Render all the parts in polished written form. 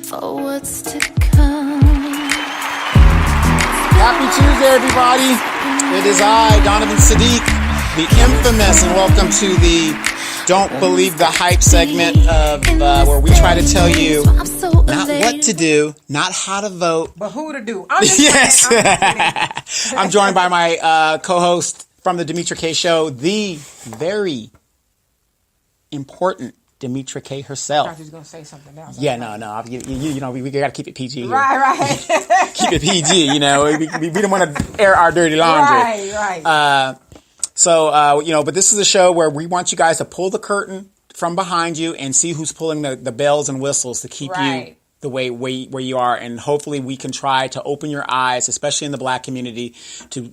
for what's to come. Happy Tuesday, everybody. It is I, Donovan Sadiq, the infamous, and welcome to the Don't Believe the Hype segment of where we try to tell you not what to do, not how to vote, but who to do. Yes. I'm joined by my co-host from the Demetra K Show, the very important Demetra K herself. I thought you was going to say something else. Yeah, no. You know, we got to keep it PG here. Right. Keep it PG, you know. We don't want to air our dirty laundry. Right. So, but this is a show where we want you guys to pull the curtain from behind you and see who's pulling the bells and whistles to keep you the way where you are. And hopefully we can try to open your eyes, especially in the Black community, to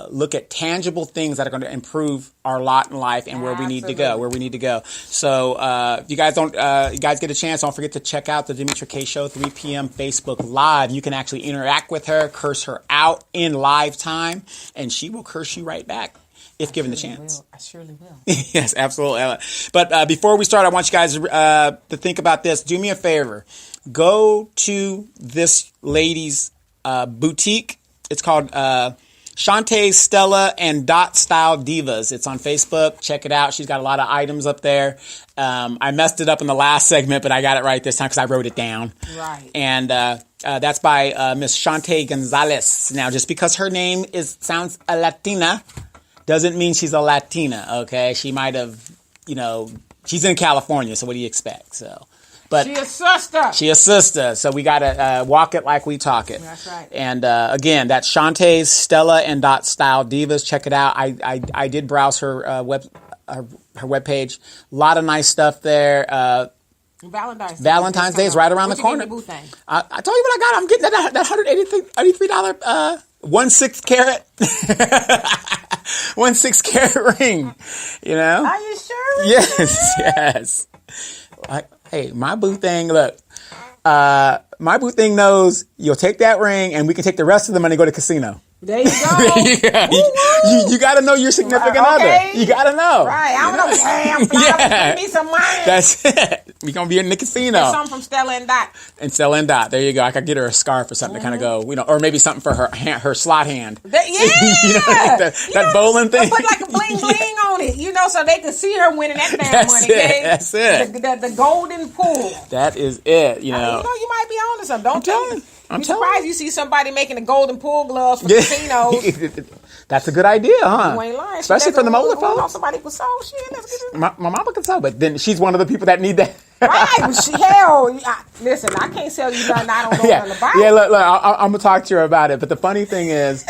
look at tangible things that are going to improve our lot in life and where we need to go. So if you guys get a chance, don't forget to check out the Demetra K Show, 3 p.m. Facebook Live. You can actually interact with her, curse her out in live time, and she will curse you right back. If given the chance. I surely will. Yes, absolutely. But before we start, I want you guys to think about this. Do me a favor. Go to this lady's boutique. It's called Shantae, Stella, and Dot Style Divas. It's on Facebook. Check it out. She's got a lot of items up there. I messed it up in the last segment, but I got it right this time because I wrote it down. Right. And that's by Miss Shantae Gonzalez. Now, just because her name sounds a Latina doesn't mean she's a Latina, okay? She might have, she's in California, so what do you expect? But she a sister. She a sister, so we got to walk it like we talk it. That's right. And again, that's Shantae's Stella and Dot Style Divas. Check it out. I did browse her webpage. A lot of nice stuff there. Valentine's Day is right around the corner. I told you what I got. I'm getting that $183 1/6 carat 1/6 carat ring. Are you sure? Yes. Hey, my boo thing. Look, my boo thing knows you'll take that ring, and we can take the rest of the money and go to casino. There you go. You got to know your significant other. You got to know. Right. I don't know. Damn, give me some money. That's it. We're going to be in the casino. Get something from Stella and Dot. And Stella and Dot. There you go. I could get her a scarf or something to kind of go, or maybe something for her slot hand. That bowling thing. Put like a bling bling on it, so they can see her winning that damn money. Okay? That's it. The golden pool. That is it. You might be on to something. Don't tell me. I'm surprised you see somebody making the golden pool gloves for casinos. That's a good idea, huh? You ain't lying. Especially for the older folks. Somebody could sew. My mama can sew, but then she's one of the people that need that. Right. Listen, I can't tell you nothing I don't know nothing about. Yeah, look, I'm going to talk to her about it. But the funny thing is,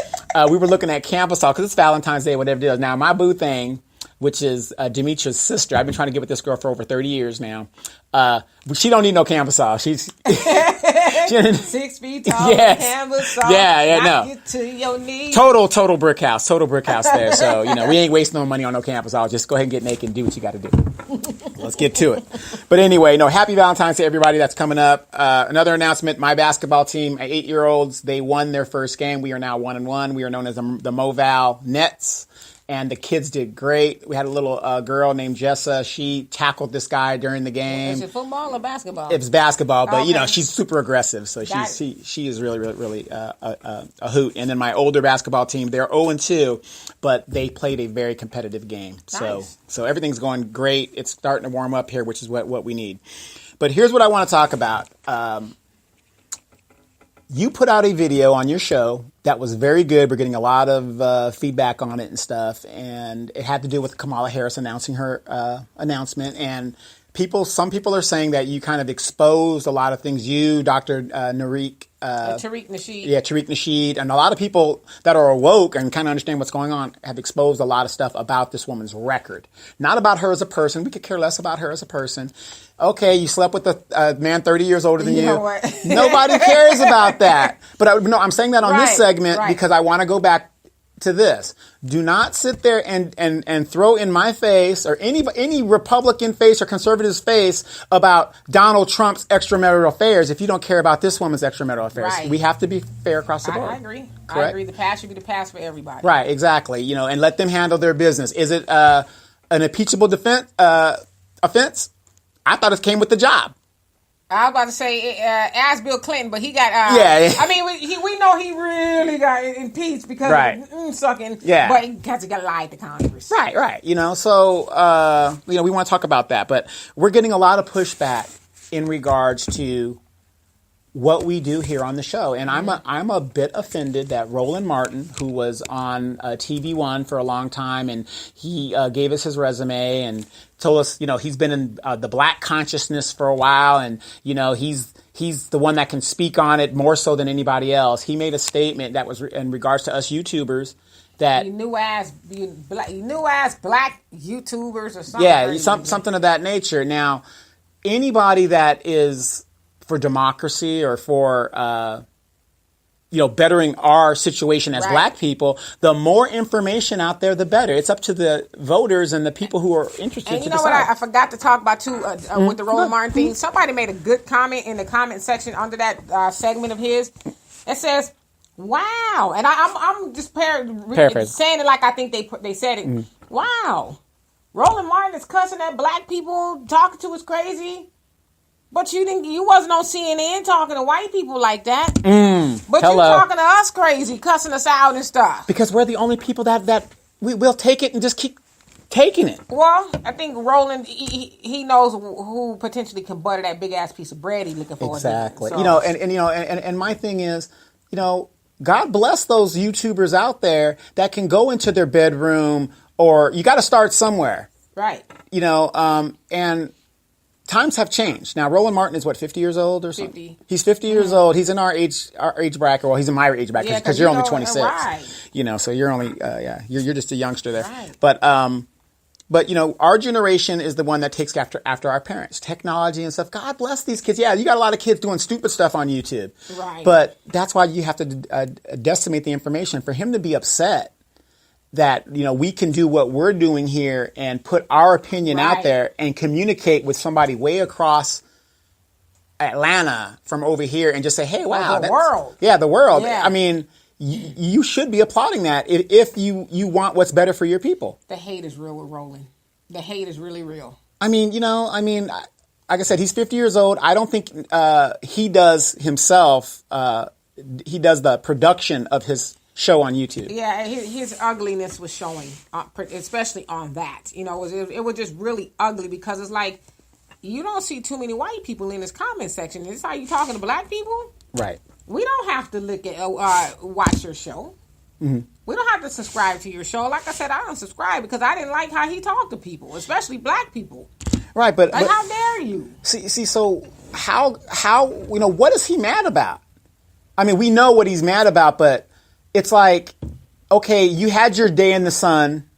we were looking at campus because it's Valentine's Day, whatever it is. Now, my boo thing, which is Demetra's sister. I've been trying to get with this girl for over 30 years now. She don't need no Cambasol. She's 6 feet tall. Yes. Cambasol. No. You to your knees. Total brick house there. So we ain't wasting no money on no Cambasol. Just go ahead and get naked and do what you got to do. Let's get to it. But anyway, happy Valentine's to everybody that's coming up. Another announcement: my basketball team, 8-year-olds, they won their first game. We are now 1-1. We are known as the Moval Nets. And the kids did great. We had a little girl named Jessa. She tackled this guy during the game. Is it football or basketball? It was basketball, but she's super aggressive. So she is really a hoot. And then my older basketball team, they're 0-2, but they played a very competitive game. Nice. So everything's going great. It's starting to warm up here, which is what we need. But here's what I want to talk about. You put out a video on your show that was very good. We're getting a lot of feedback on it and stuff. And it had to do with Kamala Harris announcing her announcement. And some people are saying that you kind of exposed a lot of things. You, Dr. Tariq Nasheed. Yeah, Tariq Nasheed. And a lot of people that are awoke and kind of understand what's going on have exposed a lot of stuff about this woman's record. Not about her as a person. We could care less about her as a person. Okay, you slept with a man 30 years older than you. Nobody cares about that. But I'm saying that on this segment because I want to go back to this. Do not sit there and throw in my face or any Republican face or conservative's face about Donald Trump's extramarital affairs if you don't care about this woman's extramarital affairs. Right. We have to be fair across the board. I agree. Correct? I agree. The past should be the past for everybody. Right, exactly. And let them handle their business. Is it an impeachable offense? I thought it came with the job. I was about to say, ask Bill Clinton, but he got. Yeah. I mean, we know he really got impeached because of sucking. Yeah. But because he got lied to Congress. Right. So we want to talk about that, but we're getting a lot of pushback in regards to what we do here on the show, and I'm a bit offended that Roland Martin, who was on TV One for a long time, and he gave us his resume and told us, he's been in the black consciousness for a while, and he's the one that can speak on it more so than anybody else. He made a statement that was in regards to us YouTubers that you new ass black YouTubers or something. Yeah, something of that nature. Now, anybody that is for democracy or for bettering our situation as black people, the more information out there, the better. It's up to the voters and the people who are interested. And you know what I forgot to talk about too with the Roland Martin thing. Somebody made a good comment in the comment section under that segment of his. It says, "Wow," and I'm just saying it like I think they said it. Wow, Roland Martin is cussing at black people, talking to us crazy. But you wasn't on CNN talking to white people like that. But you talking to us crazy, cussing us out and stuff. Because we're the only people that we'll take it and just keep taking it. Well, I think Roland, he knows who potentially can butter that big ass piece of bread he's looking for. Exactly. So. And my thing is, God bless those YouTubers out there that can go into their bedroom, or you got to start somewhere. Right. And times have changed. Now, Roland Martin is 50 years old or something? 50. He's 50 years old. He's in our age bracket. Well, he's in my age bracket because you're only 26. Right. So you're only, you're just a youngster there. Right. But our generation is the one that takes after our parents. Technology and stuff. God bless these kids. Yeah, you got a lot of kids doing stupid stuff on YouTube. Right. But that's why you have to decimate the information. For him to be upset that, we can do what we're doing here and put our opinion out there and communicate with somebody way across Atlanta from over here and just say, hey, wow. The world. Yeah, the world. Yeah. I mean, you should be applauding that if you want what's better for your people. The hate is real with Roland. The hate is really real. I mean, like I said, he's 50 years old. I don't think he does himself. He does the production of his show on YouTube. Yeah, his ugliness was showing, especially on that. It was just really ugly because it's like you don't see too many white people in this comment section. This is how you talking to black people, right? We don't have to look at watch your show. Mm-hmm. We don't have to subscribe to your show. Like I said, I don't subscribe because I didn't like how he talked to people, especially black people. Right, but how dare you? See, so how what is he mad about? I mean, we know what he's mad about, but it's like, okay, you had your day in the sun,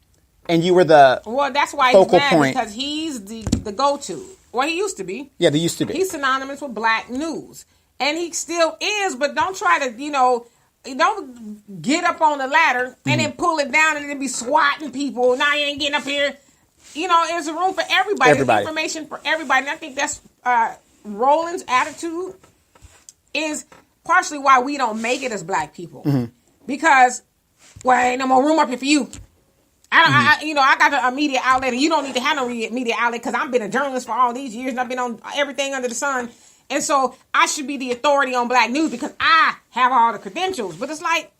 and you were the that's why focal he's mad point. Because he's the go-to. Well, he used to be. Yeah, they used to be. He's synonymous with black news, and he still is. But don't try to, don't get up on the ladder and then pull it down and then be swatting people. Now you ain't getting up here. There's a room for everybody. There's information for everybody. And I think that's Roland's attitude is partially why we don't make it as black people. Mm-hmm. Because, ain't no more room up here for you. I got a media outlet, and you don't need to have no media outlet because I've been a journalist for all these years, and I've been on everything under the sun. And so I should be the authority on black news because I have all the credentials. But it's like,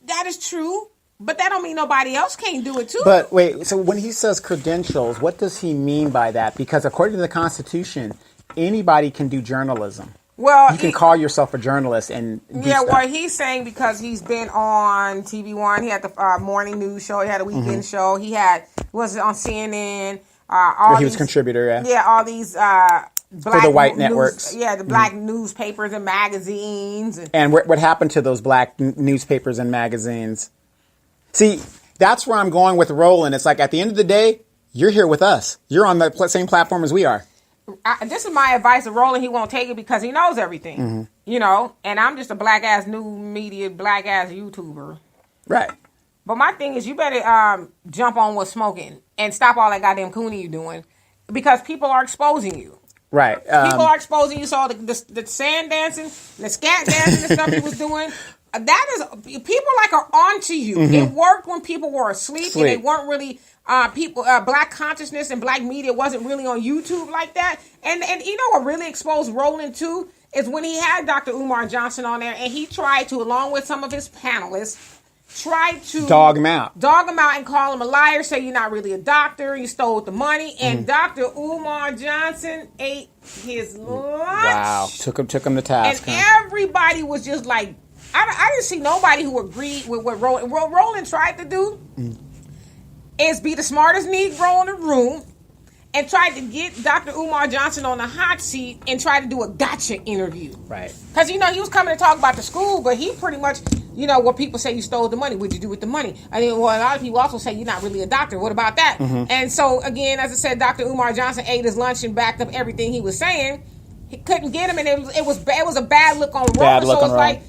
that is true, but that don't mean nobody else can't do it too. But wait, so when he says credentials, what does he mean by that? Because according to the Constitution, anybody can do journalism. Well, you can call yourself a journalist and do stuff. Well, he's saying because he's been on TV One, he had the morning news show, he had a weekend show, was on CNN. He was a contributor, yeah, all these black for the white networks. The black newspapers and magazines. And what happened to those black newspapers and magazines? See, that's where I'm going with Roland. It's like at the end of the day, you're here with us. You're on the same platform as we are. This is my advice to Roland. He won't take it because he knows everything, and I'm just a black ass new media, black ass YouTuber. Right. But my thing is you better jump on what's smoking and stop all that goddamn cooning you doing because people are exposing you. Right. People are exposing you. So the sand dancing, the scat dancing and stuff he was doing, that is, people are onto you. Mm-hmm. It worked when people were asleep and they weren't really people, black consciousness and black media wasn't really on YouTube like that. And you know what really exposed Roland too is when he had Dr. Umar Johnson on there, and he tried to, along with some of his panelists, tried to dog him out and call him a liar, say you're not really a doctor, you stole the money, and Dr. Umar Johnson ate his lunch. Wow, took him to task. And everybody was just like, I didn't see nobody who agreed with what Roland tried to do. Is be the smartest Negro in the room and tried to get Dr. Umar Johnson on the hot seat and try to do a gotcha interview. Right. Because, you know, he was coming to talk about the school, but he pretty much, you know, what people say you stole the money. What'd you do with the money? I mean, well, a lot of people also say you're not really a doctor. What about that? And so, again, as I said, Dr. Umar Johnson ate his lunch and backed up everything he was saying. He couldn't get him, and it was a bad look on Roland. So it's like,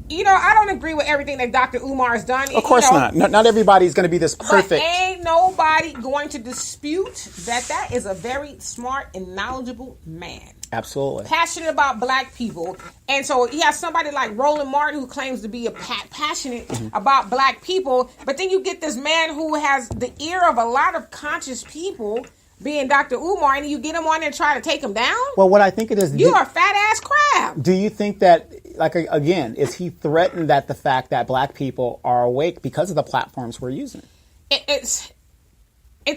you know, I don't agree with everything that Dr. Umar has done. Of course not. Not everybody's going to be this perfect. But ain't nobody going to dispute that is a very smart and knowledgeable man. Absolutely. Passionate about black people. And so he has somebody like Roland Martin who claims to be passionate about black people. But then you get this man who has the ear of a lot of conscious people, being Dr. Umar, and you get him on there and try to take him down? Well, what I think it is... You are a fat-ass crab. Do you think that, like, again, is he threatened at the fact that black people are awake because of the platforms we're using? It's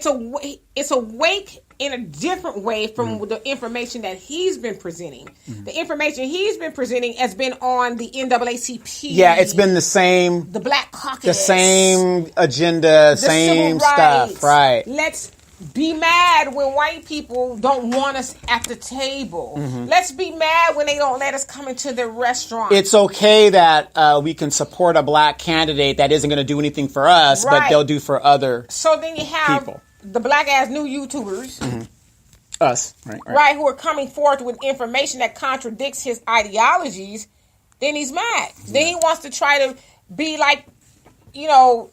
awake in a different way from the information that he's been presenting. The information he's been presenting has been on the NAACP. Yeah, it's been the same... The Black Caucus. The same agenda, same stuff. Right. Let's be mad when white people don't want us at the table. Let's be mad when they don't let us come into the restaurant. It's okay that we can support a black candidate that isn't going to do anything for us, but they'll do for other So then you have people. The black-ass new YouTubers. Us. Right, who are coming forth with information that contradicts his ideologies. Then he's mad. Then he wants to try to be like, you know,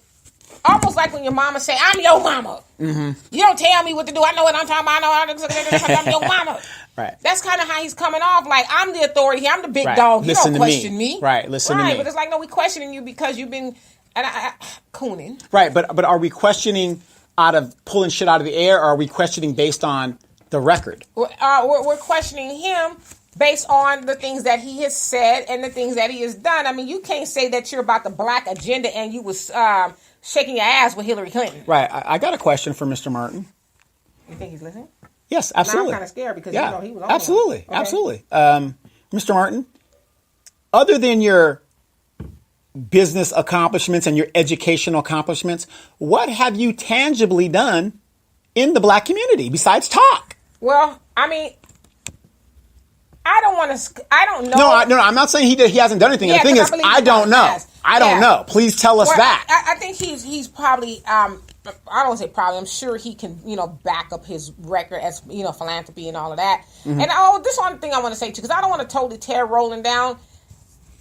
almost like when your mama say, I'm your mama. You don't tell me what to do. I know what I'm talking about. I'm your mama. Right. That's kind of how he's coming off. Like, I'm the authority here. I'm the big dog. You don't question me. Right. Listen to me. But it's like, no, we questioning you because you've been cooning. Right. But are we questioning out of pulling shit out of the air, or are we questioning based on the record? We're questioning him based on the things that he has said and the things that he has done. I mean, you can't say that you're about the black agenda and you was shaking your ass with Hillary Clinton. Right. I got a question for Mr. Martin. You think he's listening? Yes, absolutely. Now I'm kind of scared because you know he was on absolutely, okay. Absolutely. Mr. Martin, other than your business accomplishments and your educational accomplishments, what have you tangibly done in the black community besides talk? Well, I mean, I don't know. No, I'm not saying he hasn't done anything. The thing is, I don't know. I don't know. Please tell us that. I think he's probably, I don't want to say probably, I'm sure he can, you know, back up his record as, you know, philanthropy and all of that. And this one thing I want to say too, because I don't want to totally tear Roland down.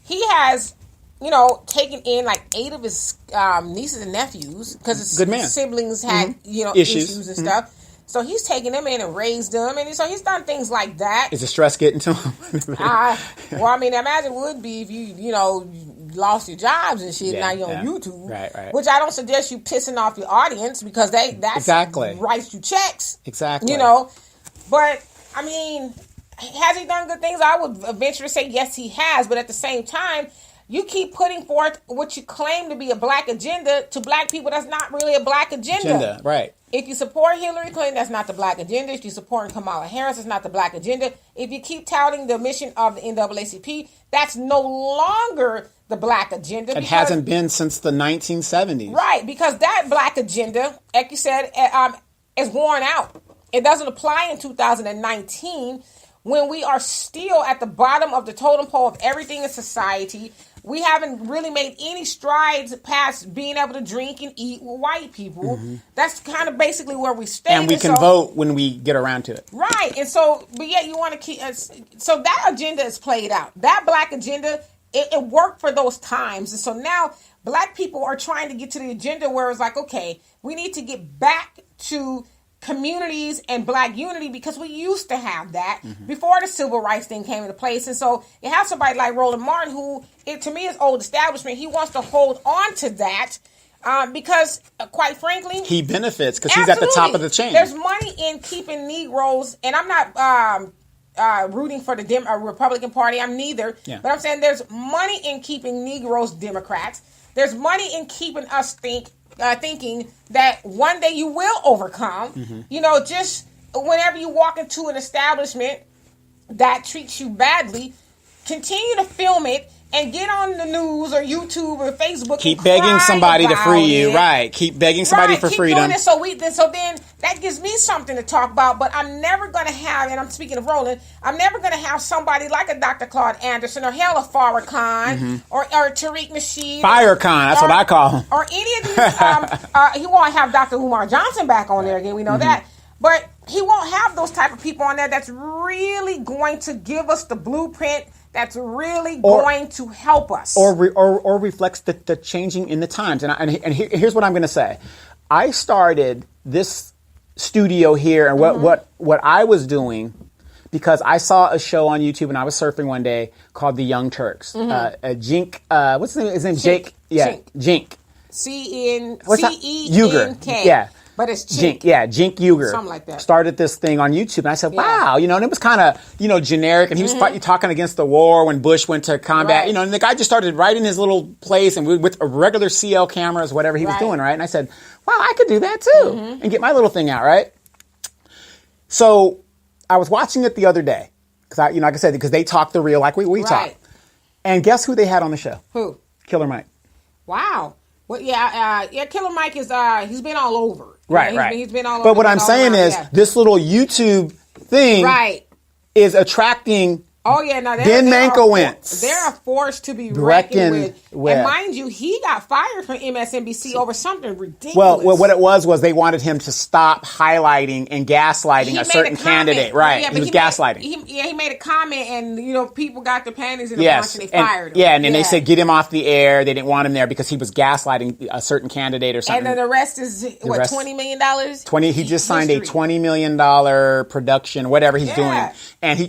He has, you know, taken in like 8 of his nieces and nephews because his siblings had, you know, issues and stuff. So he's taken them in and raised them, and so he's done things like that. Is the stress getting to him? Well, I mean, imagine it would be if you know, lost your jobs and shit. Now you're on YouTube, right? Which I don't suggest you pissing off your audience because that's writes you checks, exactly. You know, but I mean, has he done good things? I would venture to say yes, he has. But at the same time, you keep putting forth what you claim to be a black agenda to black people. That's not really a black agenda. Right. If you support Hillary Clinton, that's not the black agenda. If you support Kamala Harris, it's not the black agenda. If you keep touting the mission of the NAACP, that's no longer the black agenda. It hasn't been since the 1970s. Right, because that black agenda, like you said, is worn out. It doesn't apply in 2019 when we are still at the bottom of the totem pole of everything in society. We haven't really made any strides past being able to drink and eat with white people. That's kind of basically where we stand. And we can vote when we get around to it. Right. And so, but yet you want to keep... So that agenda is played out. That black agenda, it worked for those times. And so now black people are trying to get to the agenda where it's like, okay, we need to get back to communities and black unity because we used to have that before the civil rights thing came into place. And so you have somebody like Roland Martin who, to me, is old establishment. He wants to hold on to that Because, quite frankly, he benefits because he's at the top of the chain. There's money in keeping Negroes, and I'm not rooting for the Republican Party. I'm neither. Yeah. But I'm saying there's money in keeping Negroes Democrats. There's money in keeping us thinking that one day you will overcome. Mm-hmm. You know, just whenever you walk into an establishment that treats you badly, continue to film it and get on the news or YouTube or Facebook. Keep begging somebody to free you, right? Keep begging somebody for freedom. Doing it so then that gives me something to talk about. But I'm never going to have, and I'm speaking of Roland, I'm never going to have somebody like a Dr. Claude Anderson or hell, a Farrakhan or Tariq Nasheed. Farrakhan, that's what I call him. Or any of these. He won't have Dr. Umar Johnson back on there again. We know that. But he won't have those type of people on there that's really going to give us the blueprint, that's really going to help us. Or reflects the changing in the times. And here's what I'm going to say. I started this studio here and what I was doing because I saw a show on YouTube and I was surfing one day called The Young Turks. Jink, what's his name? Jake. Yeah, Jink. C-E-N-K. Yeah. But it's Jink. Jink Uger. Something like that. Started this thing on YouTube. And I said, wow, and it was kind of, generic. And he was talking against the war when Bush went to combat, and the guy just started right in his little place and with regular CL cameras, whatever he was doing, right? And I said, wow, I could do that too and get my little thing out, right? So I was watching it the other day because like I said, because they talk the real like we talk. And guess who they had on the show? Who? Killer Mike. Wow. Well, Killer Mike is, he's been all over. Right. He's been all over. But what I'm saying is this little YouTube thing is attracting Mankiewicz. They're a force to be reckoned with. And mind you, he got fired from MSNBC over something ridiculous. Well, what it was they wanted him to stop highlighting and gaslighting a certain candidate. Right. Yeah, he was gaslighting. He made a comment and, people got their panties in a bunch and they fired him. Yeah, and then they said get him off the air. They didn't want him there because he was gaslighting a certain candidate or something. And then the rest is, $20 million? He just signed a $20 million production, whatever he's doing. And he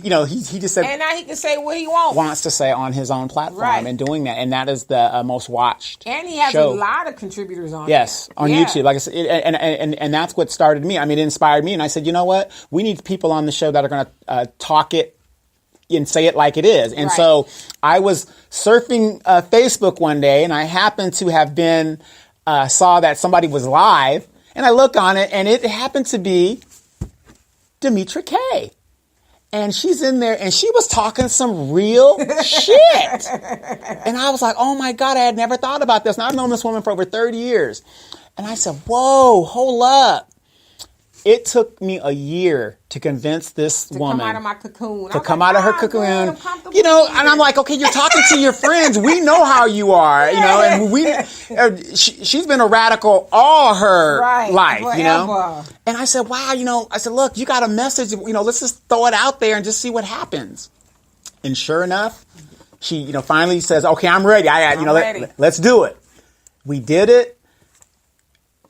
just said... And now he can say what he wants to say on his own platform and doing that. And that is the most watched And he has show. A lot of contributors on on YouTube. Like I said, and that's what started me. I mean, it inspired me. And I said, you know what? We need people on the show that are going to talk it and say it like it is. And so I was surfing Facebook one day and I happened to have been, saw that somebody was live. And I look on it and it happened to be Demetra K. And she's in there, and she was talking some real shit. And I was like, oh, my God, I had never thought about this. And I've known this woman for over 30 years. And I said, whoa, hold up. It took me a year to convince this woman. To come out of my cocoon. To come out of her cocoon. And I'm like, okay, you're talking to your friends. We know how you are, and she's been a radical all her life, forever. And I said, wow, look, you got a message, let's just throw it out there and just see what happens. And sure enough, she, finally says, okay, I'm ready. Let's do it. We did it.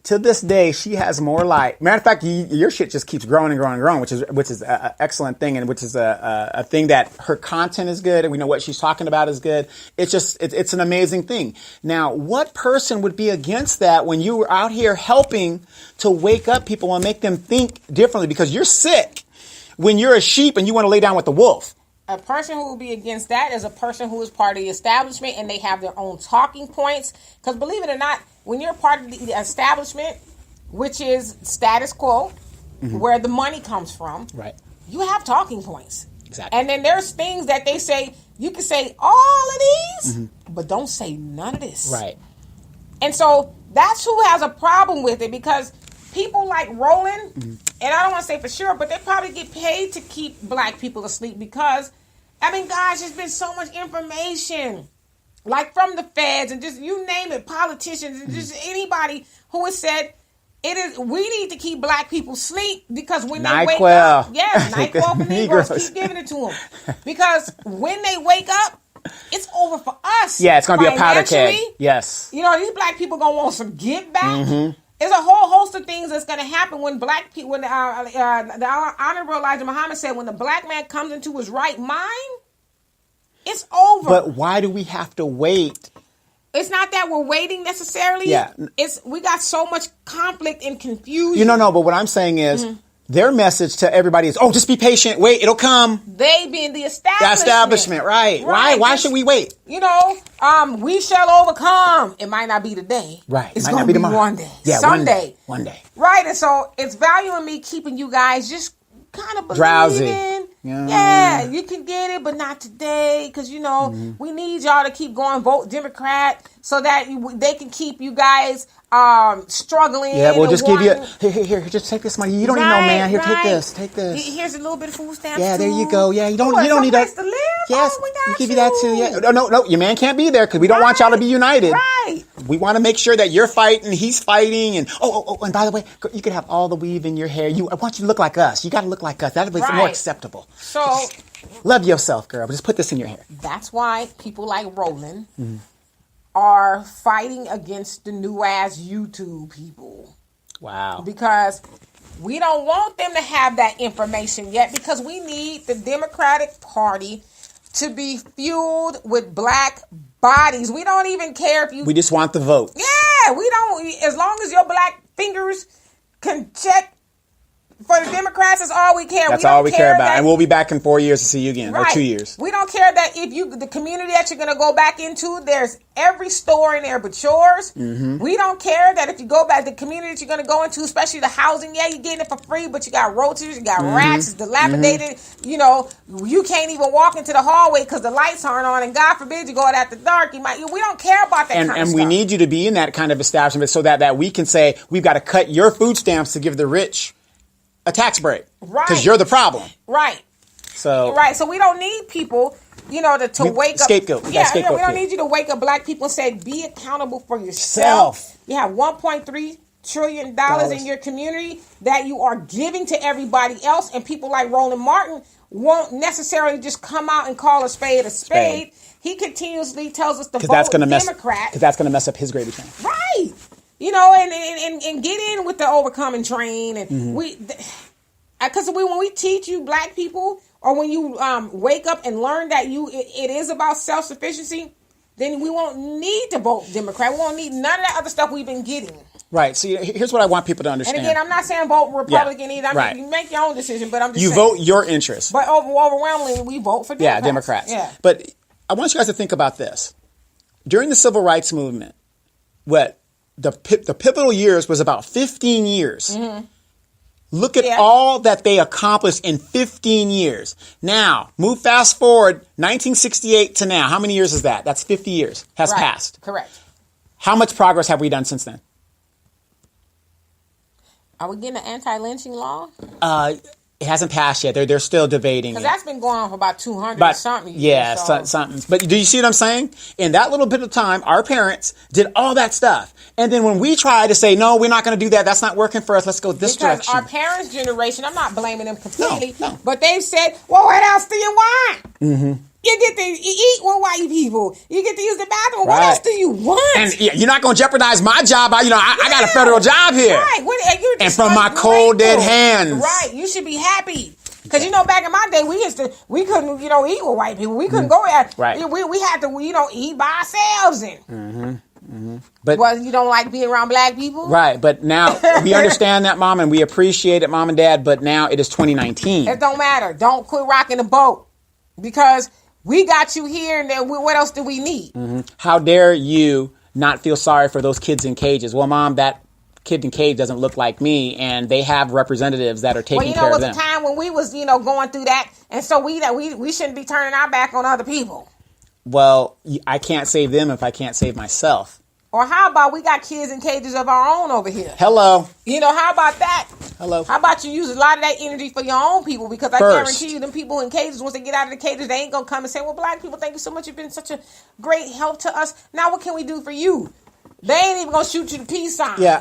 To this day, she has more light. Matter of fact, your shit just keeps growing and growing and growing, which is an excellent thing, and which is a thing that her content is good, and we know what she's talking about is good. It's an amazing thing. Now, what person would be against that when you were out here helping to wake up people and make them think differently? Because you're sick when you're a sheep and you want to lay down with the wolf. A person who will be against that is a person who is part of the establishment and they have their own talking points. Because believe it or not, when you're part of the establishment, which is status quo, where the money comes from, you have talking points. Exactly. And then there's things that they say, you can say all of these, but don't say none of this. Right. And so that's who has a problem with it, because people like Roland, and I don't want to say for sure, but they probably get paid to keep black people asleep because, gosh, there's been so much information, like from the feds and just you name it, politicians and just anybody who has said we need to keep black people asleep because when they wake up, NyQuil for Negroes, keep giving it to them because when they wake up, it's over for us. Yeah, it's going to be a powder keg. Yes. These black people going to want some get back. There's a whole host of things that's going to happen when black people, when the Honorable Elijah Muhammad said, when the black man comes into his right mind, it's over. But why do we have to wait it's not that we're waiting necessarily. Yeah. We got so much conflict and confusion. No, but what I'm saying is their message to everybody is, oh, just be patient. Wait, it'll come. They being the The establishment, right. Why should we wait? You know, we shall overcome. It might not be today. Right. It's Might going not to be be tomorrow. one day. Yeah, someday. One day. Right. And so it's valuing me keeping you guys just kind of believing. Drowsy. Yeah, you can get it, but not today. Because, you know, we need y'all to keep going, vote Democrat so that they can keep you guys struggling. Yeah, we'll just give you, wanting- here, just take this money. You don't need no man. Here, take this. Here's a little bit of food stamps. Yeah, there you too. go. Yeah, you don't need someplace that. to live. Yes, Oh, we we got give you that too. Yeah, no, your man can't be there because we don't want y'all to be united. Right. We want to make sure that you're fighting, he's fighting, and and by the way, you could have all the weave in your hair. I want you to look like us. You got to look like us. That'll be more Right. acceptable. So Love yourself, girl. Just put this in your hair. that's why people like Roland are fighting against the new ass YouTube people. Wow. Because we don't want them to have that information yet, because we need the Democratic Party to be fueled with black bodies. We don't even care if you... We just want the vote. Yeah, we don't... As long as your black fingers can check for the Democrats, that's all we care. That's we all don't we care about. that- And we'll be back in 4 years to see you again. Or 2 years. We don't care that if the community that you're going to go back into, there's every store in there but yours. We don't care that if you go back, the community that you're going to go into, especially the housing, yeah, you're getting it for free, but you got roaches, you got rats, it's dilapidated. You know, you can't even walk into the hallway because the lights aren't on, and God forbid you go out after dark. We don't care about that kind of stuff. And we need you to be in that kind of establishment so that we can say, we've got to cut your food stamps to give the rich a tax break. Right. Because you're the problem. Right. So we don't need people, to wake up. Scapegoat. We got scapegoat we don't here. need you to wake up black people and say, be accountable for yourself. Self. You have $1.3 trillion in your community that you are giving to everybody else, and people like Roland Martin won't necessarily just come out and call a spade a spade. He continuously tells us to vote Democrat. Because that's going to mess up his gravy train. Right. And get in with the overcoming train. And because when we teach you black people, or when you wake up and learn that it is about self-sufficiency, then we won't need to vote Democrat. We won't need none of that other stuff we've been getting. Right. See, here's what I want people to understand. And again, I'm not saying vote Republican either. Right. You make your own decision, but I'm just you saying. vote your interest. But overwhelmingly, we vote for Democrats. Yeah, Democrats. Yeah. But I want you guys to think about this. During the Civil Rights Movement, the pivotal years was about 15 years. Look at all that they accomplished in 15 years. Now, move fast forward 1968 to now. How many years is that? That's 50 years has passed. Correct. How much progress have we done since then? Are we getting an anti-lynching law? It hasn't passed yet. They're still debating it. Because that's been going on for about 200 something years. Yeah, something. But do you see what I'm saying? In that little bit of time, our parents did all that stuff. And then when we try to say, no, we're not going to do that, that's not working for us, let's go this direction. Because our parents' generation, I'm not blaming them completely, No. but they've said, well, what else do you want? You get to eat with white people. You get to use the bathroom. What else do you want? And you're not going to jeopardize my job. I got a federal job here. Right. And from my cold, dead hands. Right. You should be happy. Because, back in my day, we couldn't, eat with white people. We couldn't go out. Right. We had to, eat by ourselves. But well, you don't like being around black people? Right. But now we understand that, Mom, and we appreciate it, Mom and Dad. But now it is 2019. It don't matter. Don't quit rocking the boat. Because we got you here, and then what else do we need? How dare you not feel sorry for those kids in cages? Well, Mom, that kid in cage doesn't look like me, and they have representatives that are taking care of them. Well, was a time when we was, going through that, and so we shouldn't be turning our back on other people. Well, I can't save them if I can't save myself. Or how about we got kids in cages of our own over here? Hello. How about that? Hello. How about you use a lot of that energy for your own people? Because I guarantee you, them people in cages, once they get out of the cages, they ain't going to come and say, well, black people, thank you so much. You've been such a great help to us. Now what can we do for you? They ain't even going to shoot you the peace sign. Yeah,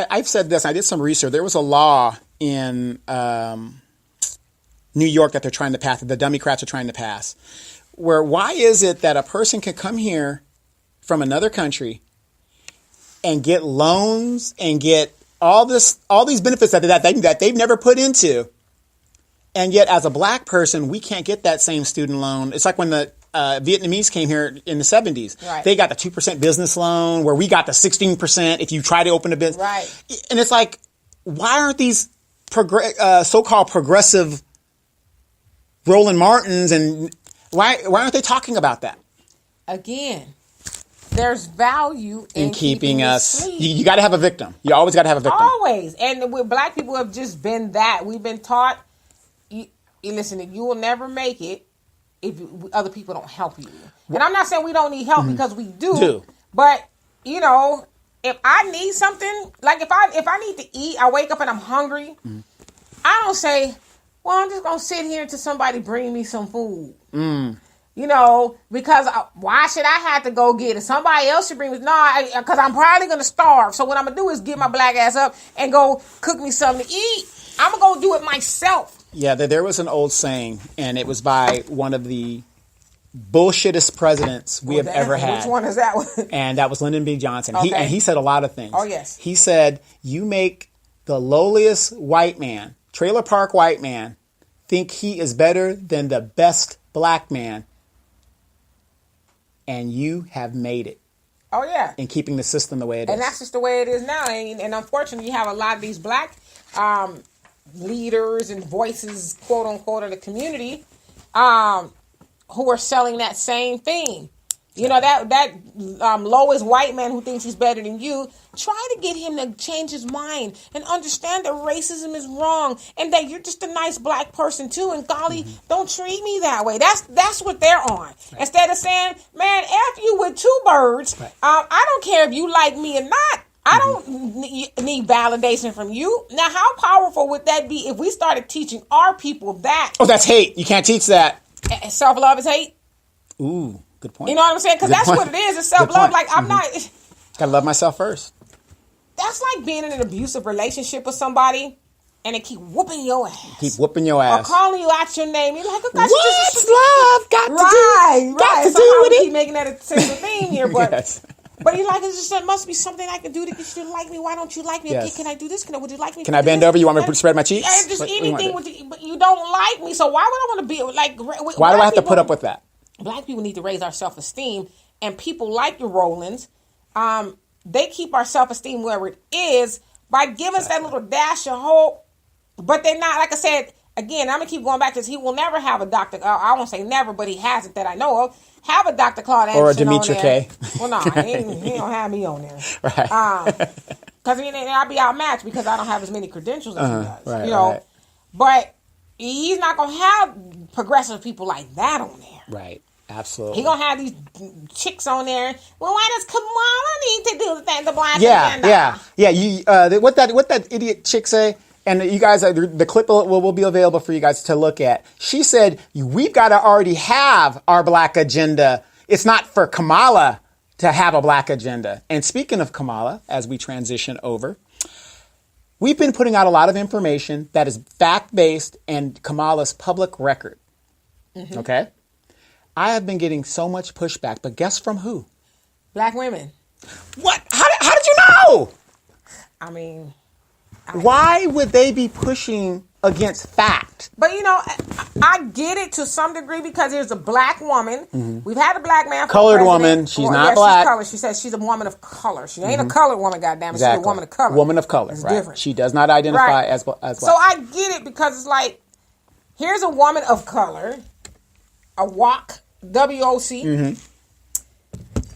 I've said this. I did some research. There was a law in New York that they're trying to pass, that the Democrats are trying to pass, where why is it that a person can come here from another country and get loans and get all these benefits that they've never put into, and yet as a black person we can't get that same student loan? It's like when the Vietnamese came here in the 70s. Right. They got the 2% business loan where we got the 16% if you try to open a business. Right. And it's like, why aren't these so-called progressive Roland Martins and why aren't they talking about that? Again, there's value in keeping us. asleep. You got to have a victim. You always got to have a victim. Always. And with black people have just been that. We've been taught, listen, you will never make it if other people don't help you. And I'm not saying we don't need help because we do. But, if I need something, like if I need to eat, I wake up and I'm hungry, I don't say, well, I'm just going to sit here until somebody bring me some food. Because why should I have to go get it? Somebody else should bring me. No, because I'm probably going to starve. So what I'm going to do is get my black ass up and go cook me something to eat. I'm going to go do it myself. Yeah, there was an old saying, and it was by one of the bullshittest presidents we have ever had. Which one is that one? And that was Lyndon B. Johnson. Okay. He said a lot of things. Oh, yes. He said, you make the lowliest white man, trailer park white man, think he is better than the best black man. And you have made it. Oh, yeah. In keeping the system the way it is. And that's just the way it is now. And unfortunately, you have a lot of these black leaders and voices, quote unquote, of the community who are selling that same thing. That lowest white man who thinks he's better than you, try to get him to change his mind and understand that racism is wrong and that you're just a nice black person too. And golly, don't treat me that way. That's what they're on. Right. Instead of saying, man, F you with two birds. Right. I don't care if you like me or not. I don't need validation from you. Now, how powerful would that be if we started teaching our people that? Oh, that's hate. You can't teach that. Self-love is hate? Ooh. Good point. You know what I'm saying? Because that's what it is. It's self-love. Like, I'm not... Gotta love myself first. That's like being in an abusive relationship with somebody and they keep whooping your ass. Keep whooping your ass. Or calling you out your name. You're like, oh, gosh, what's love got to do? Got to do with it? Keep making that a central theme here, but... Yes. But you're like, it must be something I can do to get you to like me. Why don't you like me? Yes. Can I do this? Would you like me? Can I bend over? You want me to spread my cheeks? Just anything with you, but you don't like me. So why would I want to be like? Why do I have to put up with that? Black people need to raise our self-esteem, and people like the Rollins, they keep our self-esteem wherever it is by giving us that little dash of hope. But they're not, like I said, again, I'm going to keep going back to this. He will never have a Dr. I won't say never, but he hasn't that I know of. Have a Dr. Claude Anderson or a Demetria K. Well, no, he don't have me on there. Right. Because I'll be outmatched because I don't have as many credentials as he does. Right, Right. But he's not going to have progressive people like that on there. Right. Absolutely. He gonna have these chicks on there. Well, why does Kamala need to do the black agenda? Yeah. What that idiot chick say? And you guys, the clip will be available for you guys to look at. She said, "We've got to already have our black agenda. It's not for Kamala to have a black agenda." And speaking of Kamala, as we transition over, we've been putting out a lot of information that is fact-based and Kamala's public record. Mm-hmm. Okay. I have been getting so much pushback, but guess from who? Black women. What? How did you know? I mean... Why would they be pushing against fact? But, I get it to some degree because there's a black woman. Mm-hmm. We've had a black man. Colored woman. She's not black. She's colored. She says she's a woman of color. She ain't a colored woman, goddammit. Exactly. She's a woman of color. Woman of color, right. Different. She does not identify as black. So I get it because it's like, here's a woman of color, a WOC, W-O-C,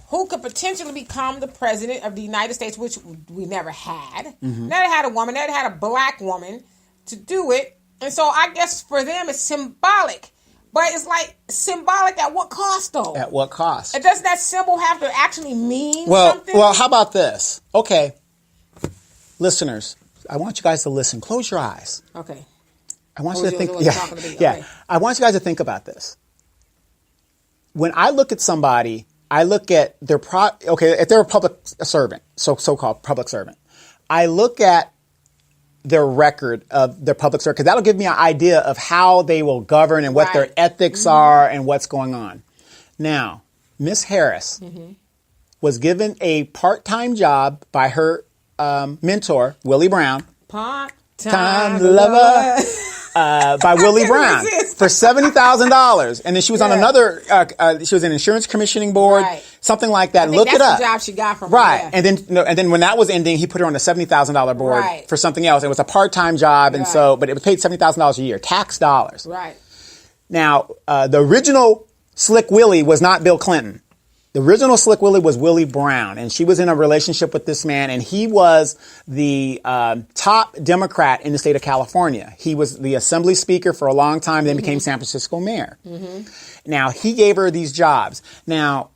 who could potentially become the president of the United States, which we never had. Mm-hmm. Never had a woman, never had a black woman to do it. And so I guess for them it's symbolic. But it's like symbolic at what cost, though? At what cost? And doesn't that symbol have to actually mean something? Well, how about this? Okay. Listeners, I want you guys to listen. Close your eyes. Okay. I want you to think. Okay. I want you guys to think about this. When I look at somebody, I look at their if they're a public servant, so-called public servant, I look at their record of their public service because that'll give me an idea of how they will govern and what their ethics are and what's going on. Now, Miss Harris was given a part-time job by her mentor, Willie Brown. Part-time lover. By Willie Brown. for $70,000. And then she was on another, she was an insurance commissioning board, something like that. Look it up. That's the job she got from Right. him. And then when that was ending, he put her on a $70,000 board for something else. It was a part-time job. And so, but it was paid $70,000 a year, tax dollars. Right. Now, the original Slick Willie was not Bill Clinton. The original Slick Willie was Willie Brown, and she was in a relationship with this man, and he was the top Democrat in the state of California. He was the assembly speaker for a long time, then became San Francisco mayor. Now, he gave her these jobs. Now,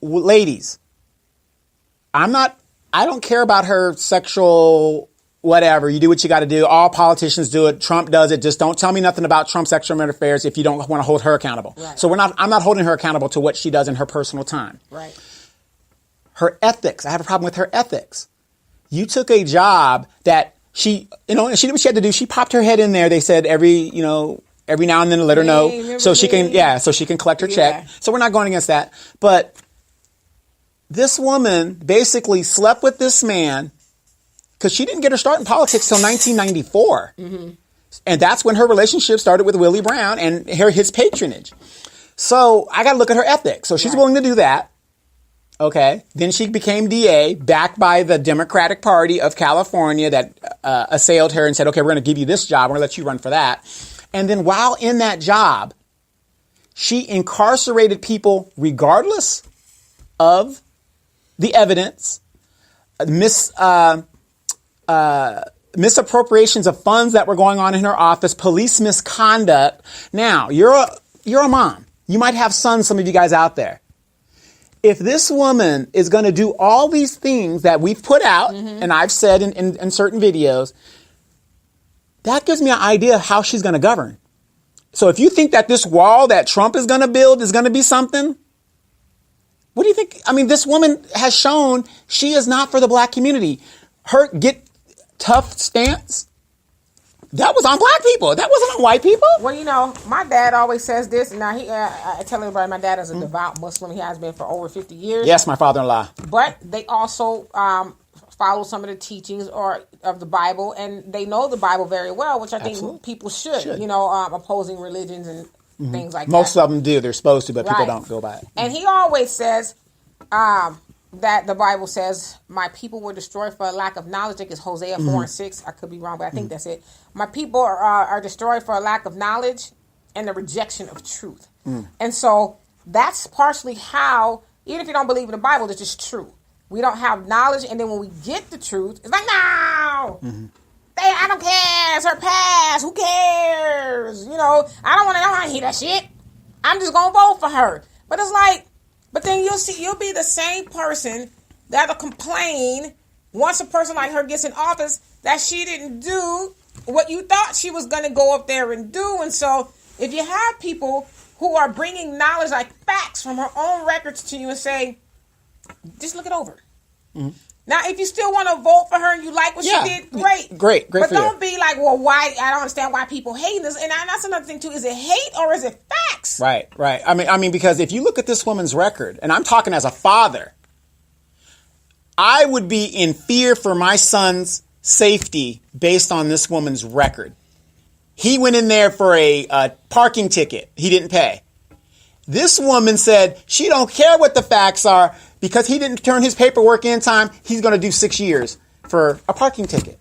ladies, I don't care about her sexual whatever. You do what you got to do. All politicians do it. Trump does it. Just don't tell me nothing about Trump's extramarital affairs if you don't want to hold her accountable. Right. So I'm not holding her accountable to what she does in her personal time. Right. Her ethics. I have a problem with her ethics. You took a job that she did what she had to do. She popped her head in there. They said every now and then to let her know so she can collect her check. So we're not going against that. But this woman basically slept with this man because she didn't get her start in politics till 1994. And that's when her relationship started with Willie Brown and his patronage. So I got to look at her ethics. So she's willing to do that. Okay. Then she became DA, backed by the Democratic Party of California that assailed her and said, okay, we're going to give you this job. We're going to let you run for that. And then while in that job, she incarcerated people regardless of the evidence, misappropriations of funds that were going on in her office, police misconduct. Now, you're a mom. You might have sons, some of you guys out there. If this woman is going to do all these things that we've put out, and I've said in certain videos, that gives me an idea of how she's going to govern. So if you think that this wall that Trump is going to build is going to be something, what do you think? I mean, this woman has shown she is not for the black community. Her get tough stance, that was on black people. That wasn't on white people. Well, my dad always says this. Now, I tell everybody my dad is a devout Muslim. He has been for over 50 years. Yes, my father-in-law. But they also follow some of the teachings of the Bible, and they know the Bible very well, which I think people should. Opposing religions and things like that. Most of them do. They're supposed to, but people don't go by it. And he always says that the Bible says, my people were destroyed for a lack of knowledge. I think it's Hosea 4:6. I could be wrong, but I think that's it. My people are destroyed for a lack of knowledge and the rejection of truth. And so that's partially how, even if you don't believe in the Bible, it's just true. We don't have knowledge, and then when we get the truth, it's like, no! I don't care. It's her past. Who cares? I don't want to hear that shit. I'm just going to vote for her. But it's like, but then you'll be the same person that'll complain once a person like her gets in office that she didn't do what you thought she was going to go up there and do. And so if you have people who are bringing knowledge like facts from her own records to you and say, just look it over. Now, if you still want to vote for her and you like what she did, great. Great But for don't you. be like, well, why? I don't understand why people hate this. And that's another thing, too. Is it hate or is it facts? Right. I mean, because if you look at this woman's record, and I'm talking as a father, I would be in fear for my son's safety based on this woman's record. He went in there for a parking ticket. He didn't pay. This woman said she don't care what the facts are because he didn't turn his paperwork in time. He's going to do 6 years for a parking ticket.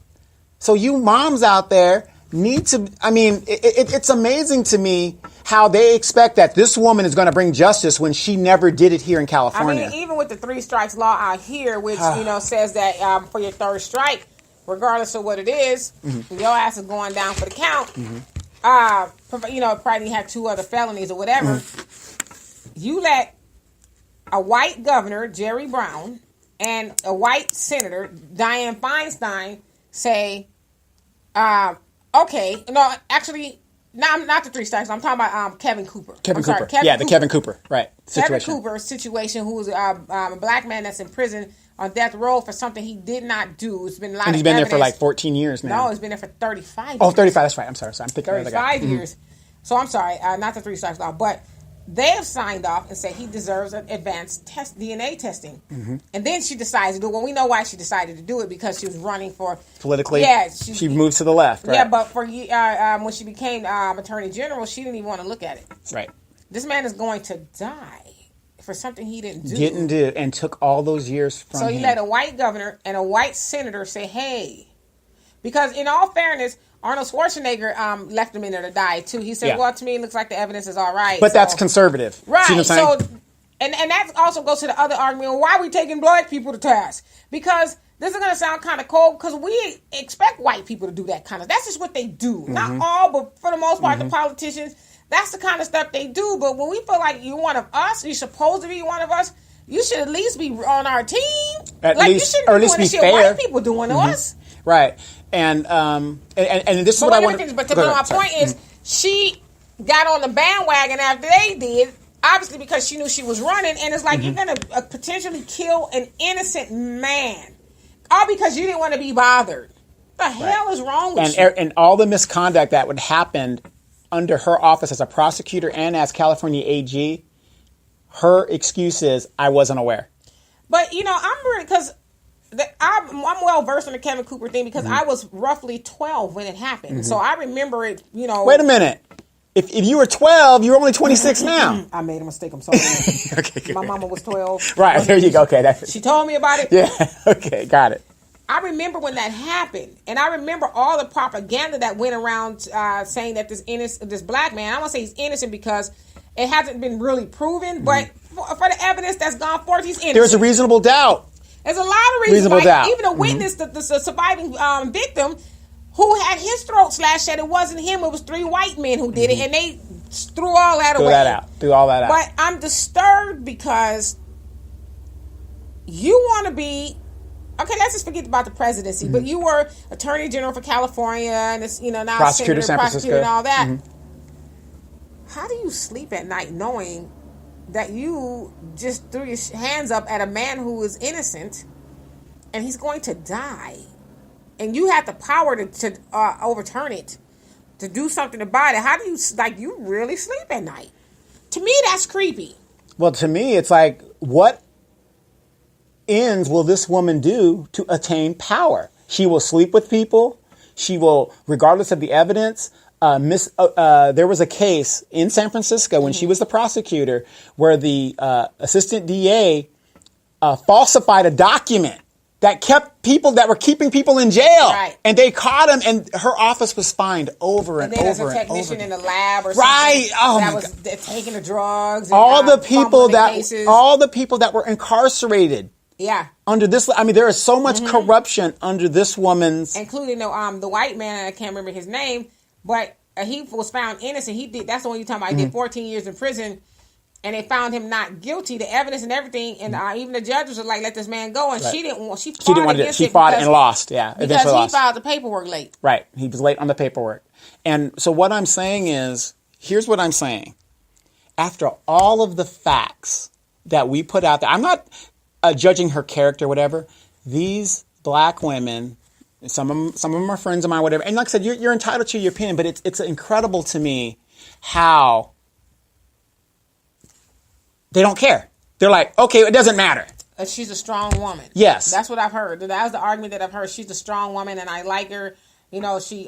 So you moms out there need to, it's amazing to me how they expect that this woman is going to bring justice when she never did it here in California. Even with the 3 strikes law out here, which, says that for your 3rd strike, regardless of what it is, your ass is going down for the count. Probably have 2 other felonies or whatever. You let a white governor, Jerry Brown, and a white senator, Dianne Feinstein, say, okay, no, actually, not the 3 strikes. I'm talking about Kevin Cooper. Kevin Cooper, right. Kevin Cooper's situation, who's a black man that's in prison on death row for something he did not do. It's been a lot and he's been there for like 14 years now. No, he's been there for 35 years. Oh, 35, that's right. I'm sorry. I'm thinking 35 years. So I'm sorry, not the 3 strikes law, but they have signed off and said he deserves an advanced DNA testing. And then she decides to do it. Well, we know why she decided to do it, because she was running for... Politically? Yeah. She moved to the left, right? Yeah, but for when she became Attorney General, she didn't even want to look at it. Right. This man is going to die for something he didn't do. Didn't do, and took all those years from him. So you let a white governor and a white senator say, hey... Because in all fairness, Arnold Schwarzenegger left him in there to die too. He said, "Well, to me, it looks like the evidence is all right." But that's conservative, right? See what I'm saying? So, and that also goes to the other argument: why are we taking black people to task? Because this is going to sound kind of cold, because we expect white people to do that kind of. That's just what they do. Not all, but for the most part, the politicians. That's the kind of stuff they do. But when we feel like you're one of us, you're supposed to be one of us. You should at least be on our team. At like least, you shouldn't or be at least doing be the shit fair. white people doing to us. Right. And this is what I want to... But my point is, she got on the bandwagon after they did, obviously because she knew she was running, and it's like, you're going to potentially kill an innocent man, all because you didn't want to be bothered. What the hell is wrong with you? And all the misconduct that would happen under her office as a prosecutor and as California AG, her excuse is, I wasn't aware. But, I'm really... Because... I'm well versed in the Kevin Cooper thing, because I was roughly 12 when it happened. So I remember it, Wait a minute. If you were 12, you're only 26 now. I made a mistake. I'm sorry. Okay, good. My mama was 12. Right, there you go. Okay. She told me about it. Yeah, okay, got it. I remember when that happened. And I remember all the propaganda that went around saying that this black man, I don't want to say he's innocent because it hasn't been really proven, but for the evidence that's gone forth, he's innocent. There's a reasonable doubt. There's a lot of reasons. Reasonable doubt. Even a witness, the surviving victim, who had his throat slashed, said it wasn't him. It was 3 white men who did it, and they threw all that away. Threw all that out. But I'm disturbed because you want to be... Okay, let's just forget about the presidency. But you were Attorney General for California, and it's, now Prosecutor, Senator, San prosecutor, and all that. Mm-hmm. How do you sleep at night knowing that you just threw your hands up at a man who is innocent and he's going to die, and you have the power to overturn it, to do something about it? How do you really sleep at night? To me, that's creepy. Well, to me, it's like, what ends will this woman do to attain power? She will sleep with people. She will, regardless of the evidence... there was a case in San Francisco when she was the prosecutor where the assistant DA falsified a document that kept people that were keeping people in jail. Right. And they caught him, and her office was fined over and over and over. And then there's a technician in the lab or right. something Oh that my was God. taking the drugs. And, all the people cases. that were incarcerated. Yeah. Under this, I mean, there is so much corruption under this woman's... Including the white man, and I can't remember his name, but he was found innocent. That's the one you're talking about. He did 14 years in prison, and they found him not guilty. The evidence and everything, and even the judges were like, "Let this man go." And she didn't want. She fought against it. She fought and lost. Yeah, because eventually he lost. filed the paperwork late. Right, he was late on the paperwork. And so what I'm saying is, here's what I'm saying. After all of the facts that we put out there, I'm not judging her character, whatever. These black women. Some of them are friends of mine, whatever. And like I said, you're entitled to your opinion, but it's incredible to me how they don't care. They're like, okay, it doesn't matter. She's a strong woman. Yes. That's what I've heard. That was the argument that I've heard. She's a strong woman, and I like her. She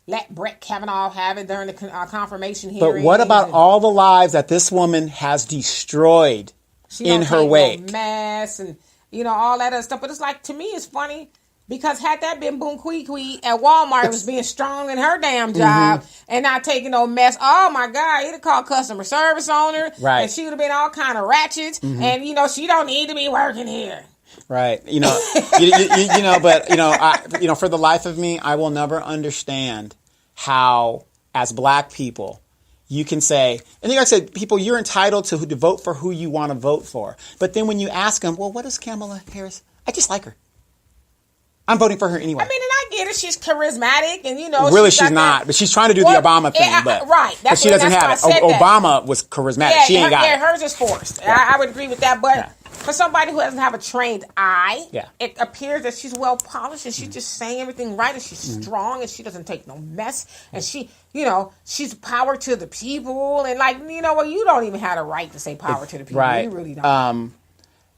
let Brett Kavanaugh have it during the confirmation hearing. But what about all the lives that this woman has destroyed in her wake? Mess and, all that other stuff. But it's like, to me, it's funny. Because had that been Boom Quee at Walmart, was being strong in her damn job and not taking no mess. Oh my God, it'd have called customer service on her. Right. And she would have been all kind of ratchet. And, she don't need to be working here. Right. For the life of me, I will never understand how, as black people, you can say, and like I said, people, you're entitled to vote for who you want to vote for. But then when you ask them, well, what is Kamala Harris? I just like her. I'm voting for her anyway. I mean, and I get it. She's charismatic, and really, she's not. But she's trying to do the Obama thing. Right. But she doesn't have it. Obama was charismatic. Yeah, she ain't got it. hers is forced. Yeah. I would agree with that. But for somebody who doesn't have a trained eye, Yeah. it appears that she's well polished and she's just saying everything right and she's strong and she doesn't take no mess and she, she's power to the people and you don't even have the right to say power to the people. Right. You really don't.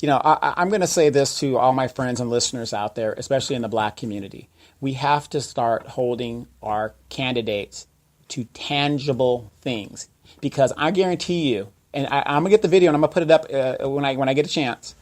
I'm going to say this to all my friends and listeners out there, especially in the black community. We have to start holding our candidates to tangible things because I guarantee you, and I'm going to get the video and I'm going to put it up when I get a chance.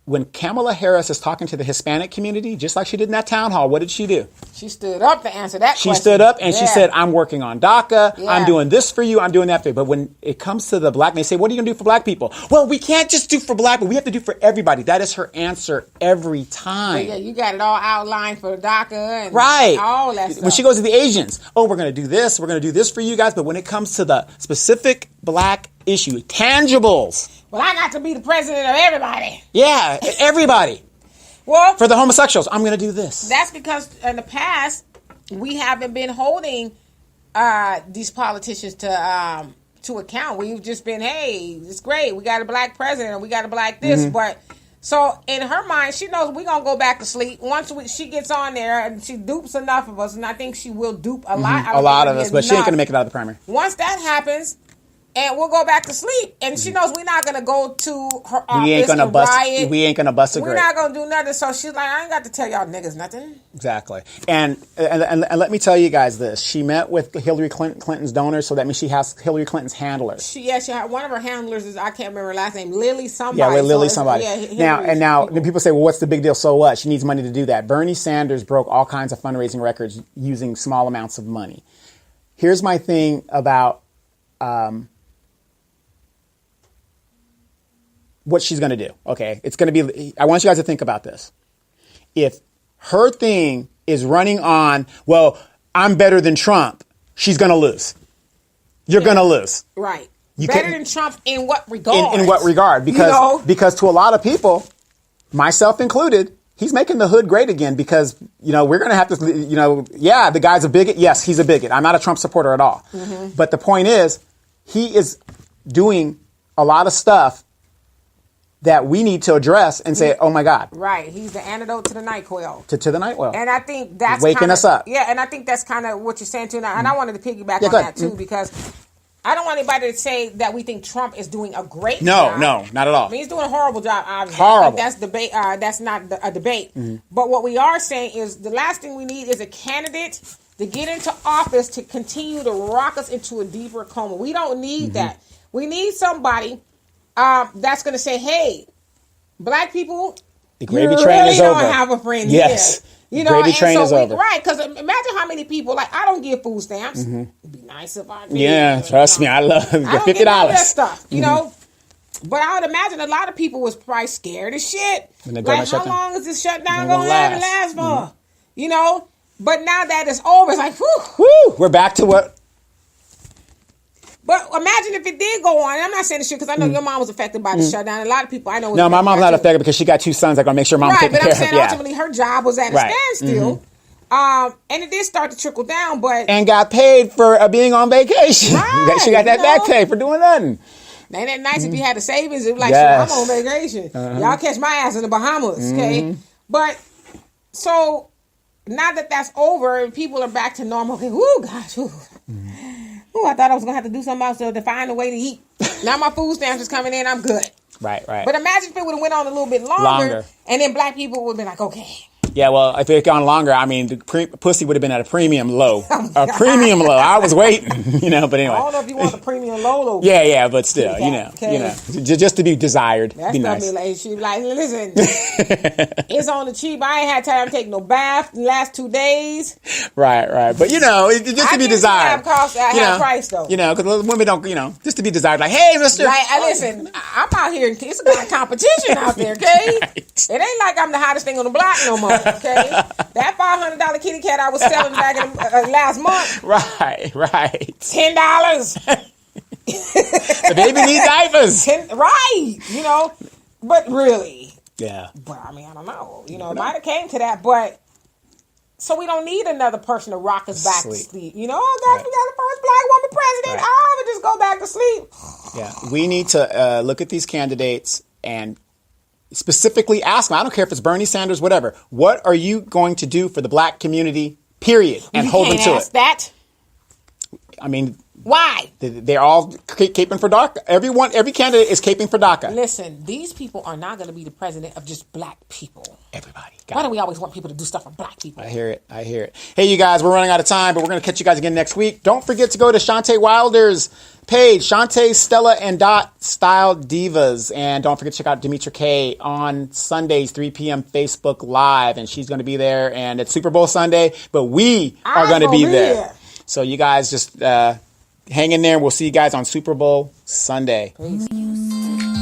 When Kamala Harris is talking to the Hispanic community, just like she did in that town hall, what did she do? She stood up to answer that question. She stood up and she said, I'm working on DACA. Yeah. I'm doing this for you. I'm doing that for you. But when it comes to the black, they say, what are you going to do for black people? Well, we can't just do for black people. We have to do for everybody. That is her answer every time. Yeah, you got it all outlined for DACA and all that stuff. When she goes to the Asians, we're going to do this. We're going to do this for you guys. But when it comes to the specific black issue, tangibles. Well, I got to be the president of everybody. Yeah, everybody. Well, for the homosexuals, I'm going to do this. That's because in the past, we haven't been holding these politicians to account. We've just been, hey, it's great. We got a black president. We got a black this. But so in her mind, she knows we're going to go back to sleep. Once she gets on there and she dupes enough of us, and I think she will dupe a lot. A lot of us, but she ain't going to make it out of the primary. Once that happens, and we'll go back to sleep. And she knows we're not going to go to her office and riot. We ain't going to bust a grape. We're not going to do nothing. So she's like, I ain't got to tell y'all niggas nothing. Exactly. And let me tell you guys this. She met with Hillary Clinton's donors, so that means she has Hillary Clinton's handlers. She had one of her handlers is, I can't remember her last name, Lily somebody. Yeah, Lily somebody. Yeah, now people say, well, what's the big deal? So what? She needs money to do that. Bernie Sanders broke all kinds of fundraising records using small amounts of money. Here's my thing about what she's going to do. Okay, it's going to be, I want you guys to think about this. If her thing is running on, well, I'm better than Trump, she's going to lose. You're going to lose. Right. Better than Trump in what regard? In what regard? Because to a lot of people, myself included, he's making the hood great again because, we're going to have to, the guy's a bigot. Yes, he's a bigot. I'm not a Trump supporter at all. Mm-hmm. But the point is, he is doing a lot of stuff that we need to address and say, oh my God. Right. He's the antidote to the NyQuil. To the NyQuil. And I think that's waking us up. Yeah, and I think that's kind of what you're saying too. And I wanted to piggyback on that too, because I don't want anybody to say that we think Trump is doing a great job. No, not at all. I mean, he's doing a horrible job, obviously. Horrible. I think that's debate. That's not a debate. Mm-hmm. But what we are saying is the last thing we need is a candidate to get into office to continue to rock us into a deeper coma. We don't need that. We need somebody that's going to say, hey, black people, the gravy train is over. Don't have a friend yes. here. Gravy train is over. Right, because imagine how many people, I don't give food stamps. It'd be nice if I did. Yeah, trust me, I love $50. I don't get all that stuff, But I would imagine a lot of people was probably scared as shit. How long is this shutdown going to last for? But now that it's over, it's like, whew. We're back to what? But imagine if it did go on. And I'm not saying this shit because I know your mom was affected by the shutdown. A lot of people I know. No, my mom's not affected because she got 2 sons. I gotta make sure mom's taken care of. Right, but I'm saying ultimately her job was at a standstill. And it did start to trickle down, but and got paid for being on vacation. Right, she got that back pay for doing nothing. Ain't that nice if you had the savings? It was like, I'm on vacation. Y'all catch my ass in the Bahamas, okay? But so now that that's over and people are back to normal, okay, gosh, I thought I was going to have to do something else to find a way to eat. Now my food stamps is coming in. I'm good. Right. But imagine if it would have went on a little bit longer. And then black people would have been like, okay. Yeah, well, if it had gone longer, I mean, the pussy would have been at a premium low. Premium low. I was waiting, but anyway. I don't know if you want the premium low. Yeah, but still, just to be desired. That's be nice. She'd be like, listen, it's on the cheap. I ain't had time to take no bath the last 2 days. Right. But, just to be desired. Have price, though. Because women don't, just to be desired. Like, hey, mister. Listen, I'm out here. It's a competition out there, okay? Right. It ain't like I'm the hottest thing on the block no more. Okay, that $500 kitty cat I was selling back in last month. Right. $10. The baby needs diapers. Right, but really. Yeah. But I mean, I don't know. It might have came to that, but so we don't need another person to rock us back to sleep. We got the first black woman president. Right. I would just go back to sleep. Yeah, we need to look at these candidates and specifically ask them. I don't care if it's Bernie Sanders, whatever. What are you going to do for the black community, period? And hold them to ask it. That. I mean, why? They're all caping for DACA. Every candidate is caping for DACA. Listen, these people are not going to be the president of just black people. Everybody. Why do we always want people to do stuff for black people? I hear it. Hey, you guys, we're running out of time, but we're going to catch you guys again next week. Don't forget to go to Shantae Wilder's page, Shantae, Stella, and Dot Style Divas. And don't forget to check out Demetra K on Sundays, 3 p.m. Facebook Live. And she's going to be there. And it's Super Bowl Sunday, but we are going to be there. So you guys just hang in there. We'll see you guys on Super Bowl Sunday. Peace.